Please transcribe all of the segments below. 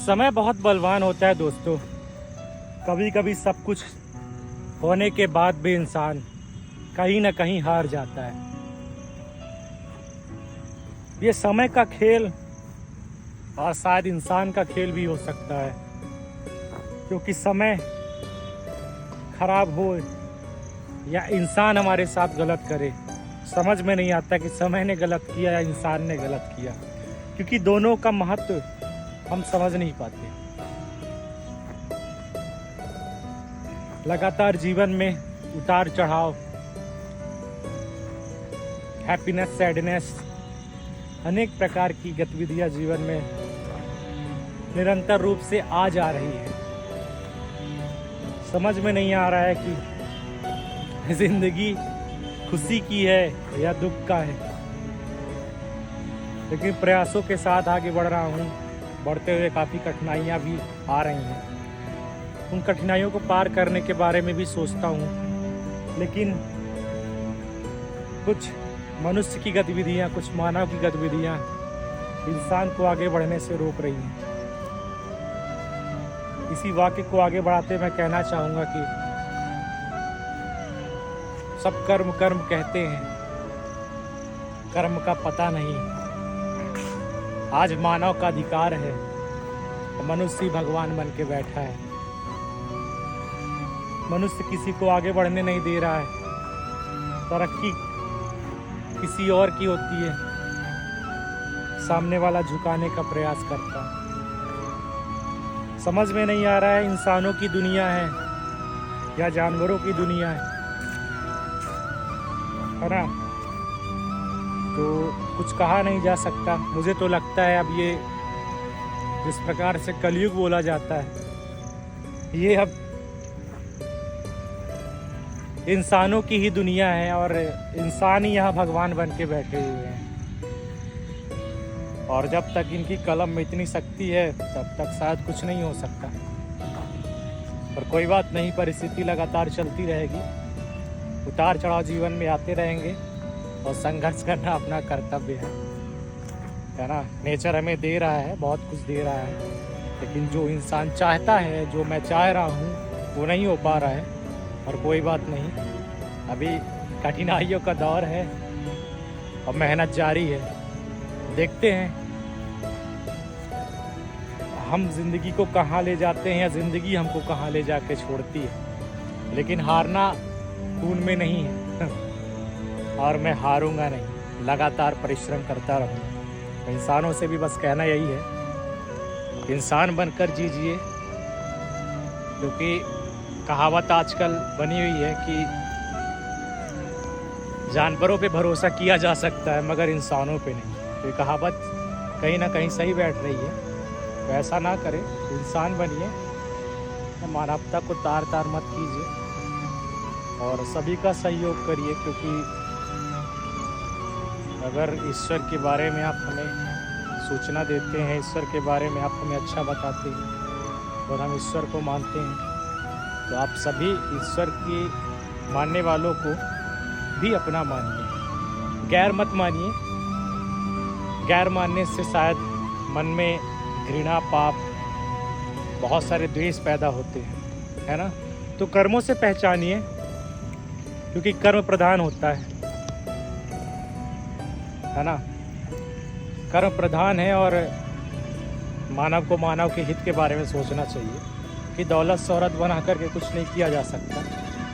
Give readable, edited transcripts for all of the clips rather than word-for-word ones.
समय बहुत बलवान होता है दोस्तों। कभी कभी सब कुछ होने के बाद भी इंसान कहीं ना कहीं हार जाता है। ये समय का खेल और शायद इंसान का खेल भी हो सकता है, क्योंकि समय खराब हो या इंसान हमारे साथ गलत करे, समझ में नहीं आता कि समय ने गलत किया या इंसान ने गलत किया, क्योंकि दोनों का महत्व हम समझ नहीं पाते। लगातार जीवन में उतार चढ़ाव, हैप्पीनेस, सैडनेस, अनेक प्रकार की गतिविधियां जीवन में निरंतर रूप से आ जा रही है। समझ में नहीं आ रहा है कि जिंदगी खुशी की है या दुख का है, लेकिन प्रयासों के साथ आगे बढ़ रहा हूँ। बढ़ते हुए काफ़ी कठिनाइयाँ भी आ रही हैं। उन कठिनाइयों को पार करने के बारे में भी सोचता हूँ, लेकिन कुछ मनुष्य की गतिविधियाँ, कुछ मानव की गतिविधियाँ इंसान को आगे बढ़ने से रोक रही हैं। इसी वाक्य को आगे बढ़ाते मैं कहना चाहूँगा कि सब कर्म कर्म कहते हैं, कर्म का पता नहीं। आज मानव का अधिकार है, मनुष्य भगवान बन के बैठा है। मनुष्य किसी को आगे बढ़ने नहीं दे रहा है। तरक्की किसी और की होती है, सामने वाला झुकाने का प्रयास करता है। समझ में नहीं आ रहा है इंसानों की दुनिया है या जानवरों की दुनिया है ना। तो कुछ कहा नहीं जा सकता। मुझे तो लगता है अब ये जिस प्रकार से कलयुग बोला जाता है, ये अब इंसानों की ही दुनिया है और इंसान ही यहाँ भगवान बन के बैठे हुए हैं। और जब तक इनकी कलम में इतनी शक्ति है तब तक शायद कुछ नहीं हो सकता। पर कोई बात नहीं, परिस्थिति लगातार चलती रहेगी, उतार चढ़ाव जीवन में आते रहेंगे और संघर्ष करना अपना कर्तव्य है ना। नेचर हमें दे रहा है, बहुत कुछ दे रहा है, लेकिन जो इंसान चाहता है, जो मैं चाह रहा हूँ, वो नहीं हो पा रहा है। और कोई बात नहीं, अभी कठिनाइयों का दौर है और मेहनत जारी है। देखते हैं हम जिंदगी को कहाँ ले जाते हैं या जिंदगी हमको कहाँ ले जाके छोड़ती है। लेकिन हारना खून में नहीं है और मैं हारूंगा नहीं, लगातार परिश्रम करता रहूँगा। इंसानों से भी बस कहना यही है, इंसान बनकर जीजिए, क्योंकि कहावत आजकल बनी हुई है कि जानवरों पे भरोसा किया जा सकता है मगर इंसानों पे नहीं। तो ये कहावत कहीं ना कहीं सही बैठ रही है। तो ऐसा ना करें, इंसान बनिए, मानवता को तार तार मत कीजिए और सभी का सहयोग करिए, क्योंकि अगर ईश्वर के बारे में आप हमें सूचना देते हैं, ईश्वर के बारे में आप हमें अच्छा बताते हैं और हम ईश्वर को मानते हैं, तो आप सभी ईश्वर के मानने वालों को भी अपना मानिए, गैर मत मानिए। गैर मानने से शायद मन में घृणा, पाप, बहुत सारे द्वेष पैदा होते हैं, है ना। तो कर्मों से पहचानिए, क्योंकि कर्म प्रधान होता है ना। कर्म प्रधान है और मानव को मानव के हित के बारे में सोचना चाहिए कि दौलत शोहरत बना करके कुछ नहीं किया जा सकता,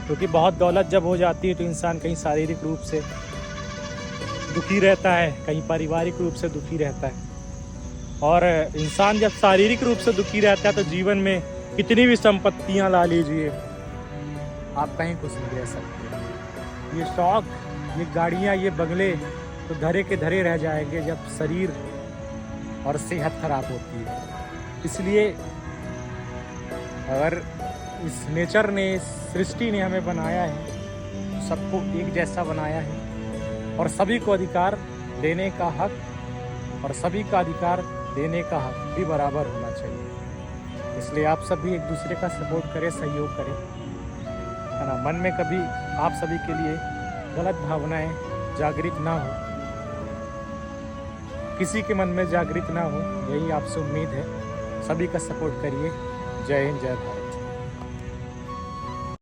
क्योंकि बहुत दौलत जब हो जाती है तो इंसान कहीं शारीरिक रूप से दुखी रहता है, कहीं पारिवारिक रूप से दुखी रहता है। और इंसान जब शारीरिक रूप से दुखी रहता है तो जीवन में कितनी भी संपत्तियां ला लीजिए, आप कहीं खुश नहीं रह सकते। ये शौक, ये गाड़ियाँ, ये बंगले तो धरे के धरे रह जाएंगे जब शरीर और सेहत खराब होती है। इसलिए अगर इस नेचर ने, इस सृष्टि ने हमें बनाया है, सबको एक जैसा बनाया है और सभी को अधिकार देने का हक और सभी का अधिकार देने का हक भी बराबर होना चाहिए। इसलिए आप सभी एक दूसरे का सपोर्ट करें, सहयोग करें, है ना। मन में कभी आप सभी के लिए गलत भावनाएं जागृत ना हो, किसी के मन में जागृत ना हो, यही आपसे उम्मीद है। सभी का सपोर्ट करिए। जय हिंद, जय भारत।